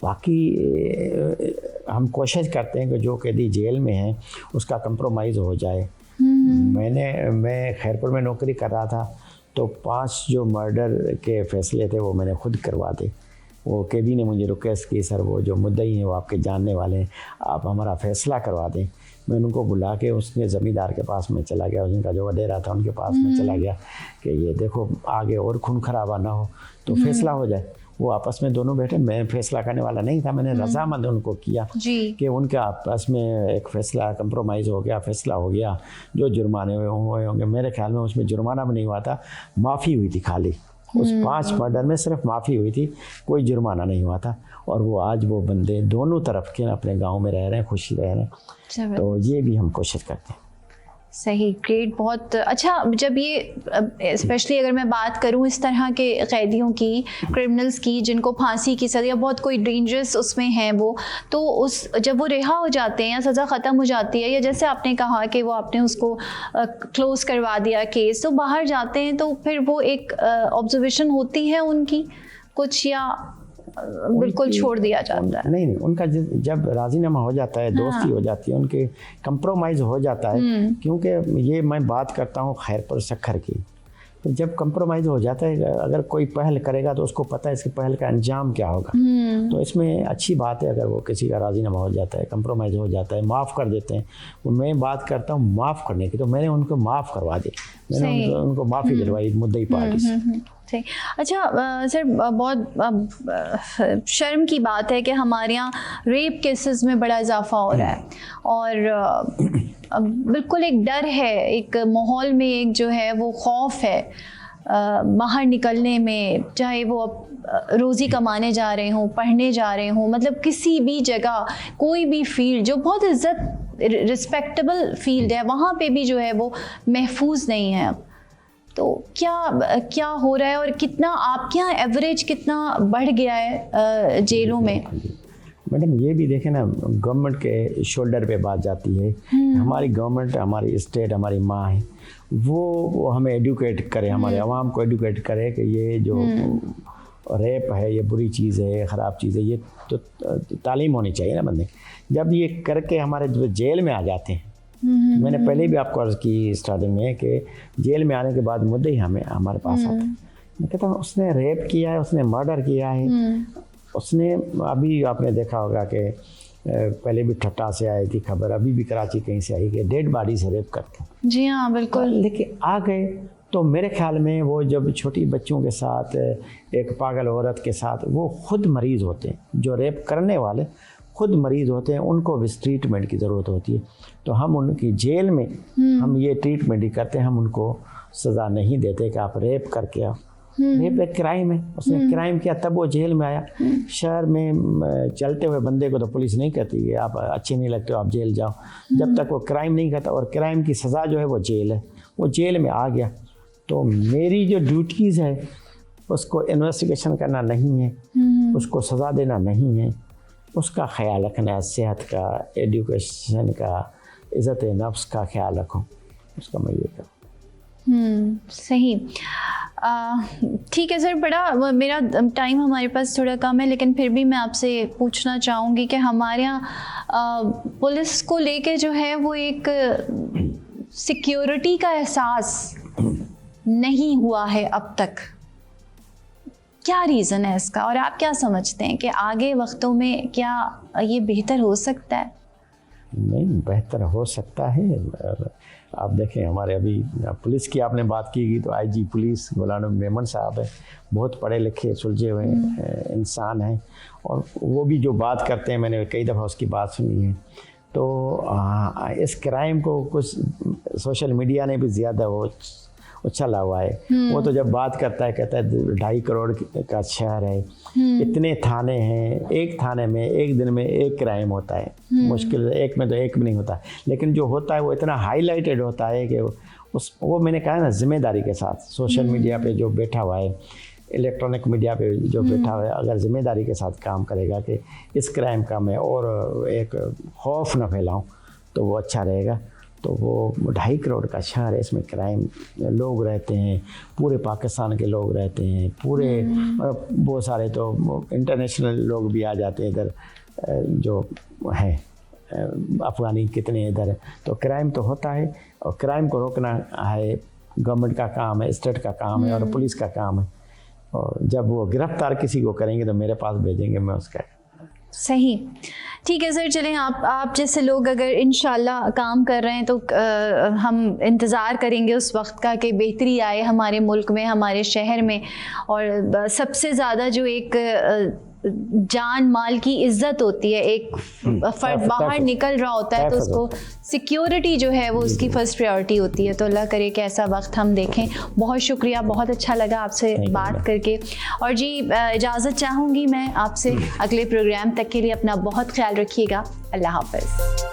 बाकी हम कोशिश करते हैं कि जो कैदी जेल में है उसका कंप्रोमाइज़ हो जाए। मैं खैरपुर में नौकरी कर रहा था, तो 5 जो मर्डर के फैसले थे वो मैंने खुद करवा दे। वो कैदी ने मुझे रिक्वेस्ट की, सर वो जो मुद्दई हैं वो आपके जानने वाले हैं, आप हमारा फ़ैसला करवा दें। मैं उनको बुला के उसके ज़मींदार के पास में चला गया, उनका जो वडेरा था उनके पास में चला गया कि ये देखो आगे और खून खराबा ना हो तो फैसला हो जाए। वो आपस में दोनों बैठे, मैं फैसला करने वाला नहीं था, मैंने रजामंद उनको किया कि उनके आपस में एक फ़ैसला कंप्रोमाइज़ हो गया, फ़ैसला हो गया। जो जुर्माने हुए होंगे, मेरे ख्याल में उसमें जुर्माना भी नहीं हुआ था, माफ़ी हुई थी खाली। उस 5 मर्डर में सिर्फ माफ़ी हुई थी, कोई जुर्माना नहीं हुआ था। और वो आज वो बंदे दोनों तरफ के अपने गांव में रह रहे हैं, खुशी रह रहे हैं। तो ये भी हम कोशिश करते हैं। सही, ग्रेट, बहुत अच्छा। जब ये स्पेशली अगर मैं बात करूं इस तरह के कैदियों की, क्रिमिनल्स की, जिनको फांसी की सज़ा या बहुत कोई डेंजरस उसमें है वो, तो उस जब वो रिहा हो जाते हैं या सज़ा ख़त्म हो जाती है, या जैसे आपने कहा कि वो आपने उसको क्लोज़ करवा दिया केस, तो बाहर जाते हैं तो फिर वो एक ऑब्जर्वेशन होती है उनकी कुछ, या बिल्कुल छोड़ दिया जाता है? नहीं, उनका जब राजीनामा हो जाता है, दोस्ती हो जाती है, उनके कंप्रोमाइज़ हो जाता है। क्योंकि ये मैं बात करता हूँ खैरपुर सक्खर की, तो जब कंप्रोमाइज़ हो जाता है, अगर कोई पहल करेगा तो उसको पता है इसकी पहल का अंजाम क्या होगा। तो इसमें अच्छी बात है अगर वो किसी का राजीनामा हो जाता है, कंप्रोमाइज़ हो जाता है, माफ़ कर देते हैं। मैं बात करता हूँ माफ़ करने की, तो मैंने उनको माफ़ करवा दी, मैंने उनको माफ़ी दिलवाई मुद्दई पार्टी से। अच्छा सर, बहुत शर्म की बात है कि हमारे यहाँ रेप केसेस में बड़ा इजाफा हो रहा है, और बिल्कुल एक डर है, एक माहौल में एक जो है वो खौफ है बाहर निकलने में, चाहे वो रोज़ी कमाने जा रहे हों, पढ़ने जा रहे हों, मतलब किसी भी जगह, कोई भी फील्ड जो बहुत इज़्ज़त रिस्पेक्टेबल फील्ड है, वहाँ पे भी जो है वो महफूज नहीं है अब। तो क्या हो रहा है, और कितना आपके यहाँ एवरेज कितना बढ़ गया है जेलों में? मैडम ये भी देखें ना, गवर्नमेंट के शोल्डर पे बात जाती है। हमारी गवर्नमेंट, हमारी स्टेट, हमारी माँ है, वो हमें एडुकेट करे, हमारे अवाम को एडुकेट करे कि ये जो रेप है ये बुरी चीज़ है, ख़राब चीज़ है, ये तो तालीम होनी चाहिए ना बंदे। जब ये करके हमारे जेल में आ जाते हैं, मैंने पहले भी आपको अर्ज़ की स्टार्टिंग में कि जेल में आने के बाद मुद्दे ही हमारे पास आते हैं। मैं कहता हूँ उसने रेप किया है, उसने मर्डर किया है, उसने अभी आपने देखा होगा कि पहले भी ठट्टा से आई थी खबर, अभी भी कराची कहीं से आई कि डेड बॉडी से रेप करके। जी हाँ बिल्कुल। लेकिन आ गए तो मेरे ख्याल में वो जब छोटी बच्चों के साथ, एक पागल औरत के साथ, वो खुद मरीज़ होते हैं, जो रेप करने वाले खुद मरीज़ होते हैं, उनको भी ट्रीटमेंट की ज़रूरत होती है। तो हम उनकी जेल में हम ये ट्रीटमेंट ही करते हैं, हम उनको सज़ा नहीं देते कि आप रेप करके आओ। रेप एक क्राइम है, उसने क्राइम किया तब वो जेल में आया। शहर में चलते हुए बंदे को तो पुलिस नहीं कहती है आप अच्छे नहीं लगते हो आप जेल जाओ, जब तक वो क्राइम नहीं करता, और क्राइम की सज़ा जो है वो जेल है। वो जेल में आ गया तो मेरी जो ड्यूटीज़ है उसको इन्वेस्टिगेशन करना नहीं है, उसको सज़ा देना नहीं है, उसका ख्याल रखना है, सेहत का, एजुकेशन का, इज़्ज़त नफ्स का ख्याल रखो, उसका मैं ये करूँ। सही। ठीक है सर, बड़ा मेरा टाइम हमारे पास थोड़ा कम है, लेकिन फिर भी मैं आपसे पूछना चाहूँगी कि हमारे यहाँ पुलिस को लेके जो है वो एक सिक्योरिटी का एहसास नहीं हुआ है अब तक। क्या रीज़न है इसका, और आप क्या समझते हैं कि आगे वक्तों में क्या ये बेहतर हो सकता है? नहीं, बेहतर हो सकता है। आप देखें हमारे अभी पुलिस की आपने बात की तो आईजी पुलिस गुलाम नबी मेमन साहब है, बहुत पढ़े लिखे सुलझे हुए इंसान हैं, और वो भी जो बात करते हैं मैंने कई दफ़ा उसकी बात सुनी है। तो इस क्राइम को कुछ सोशल मीडिया ने भी ज़्यादा वो उछला हुआ है। वो तो जब बात करता है कहता है 2.5 करोड़ का शहर है, इतने थाने हैं, एक थाने में एक दिन में एक क्राइम होता है, मुश्किल एक में तो एक भी नहीं होता, लेकिन जो होता है वो इतना हाईलाइटेड होता है कि वो मैंने कहा ना जिम्मेदारी के साथ सोशल मीडिया पे जो बैठा हुआ है, इलेक्ट्रॉनिक मीडिया पे जो बैठा हुआ है, अगर जिम्मेदारी के साथ काम करेगा कि इस क्राइम का मैं और एक खौफ न फैलाऊँ तो वो अच्छा रहेगा। तो वो 2.5 करोड़ का शहर है, इसमें क्राइम लोग रहते हैं, पूरे पाकिस्तान के लोग रहते हैं, पूरे बहुत सारे तो इंटरनेशनल लोग भी आ जाते हैं इधर, जो हैं अफ़गानी कितने इधर। तो क्राइम तो होता है, और क्राइम को रोकना है गवर्नमेंट का काम है, स्टेट का काम है, और पुलिस का काम है। और जब वो गिरफ्तार किसी को करेंगे तो मेरे पास भेजेंगे, मैं उसका। सही, ठीक है सर। चलें, आप जैसे लोग अगर इंशाल्लाह काम कर रहे हैं तो हम इंतज़ार करेंगे उस वक्त का कि बेहतरी आए हमारे मुल्क में, हमारे शहर में। और सबसे ज़्यादा जो एक जान माल की इज्जत होती है, एक फ़र्द बाहर निकल रहा होता है तो उसको सिक्योरिटी जो है वो उसकी फ़र्स्ट प्रायोरिटी होती है। तो अल्लाह करे कि ऐसा वक्त हम देखें। बहुत शुक्रिया, बहुत अच्छा लगा आपसे बात करके। और जी इजाज़त चाहूँगी मैं आपसे, अगले प्रोग्राम तक के लिए अपना बहुत ख्याल रखिएगा। अल्लाह हाफ़िज़।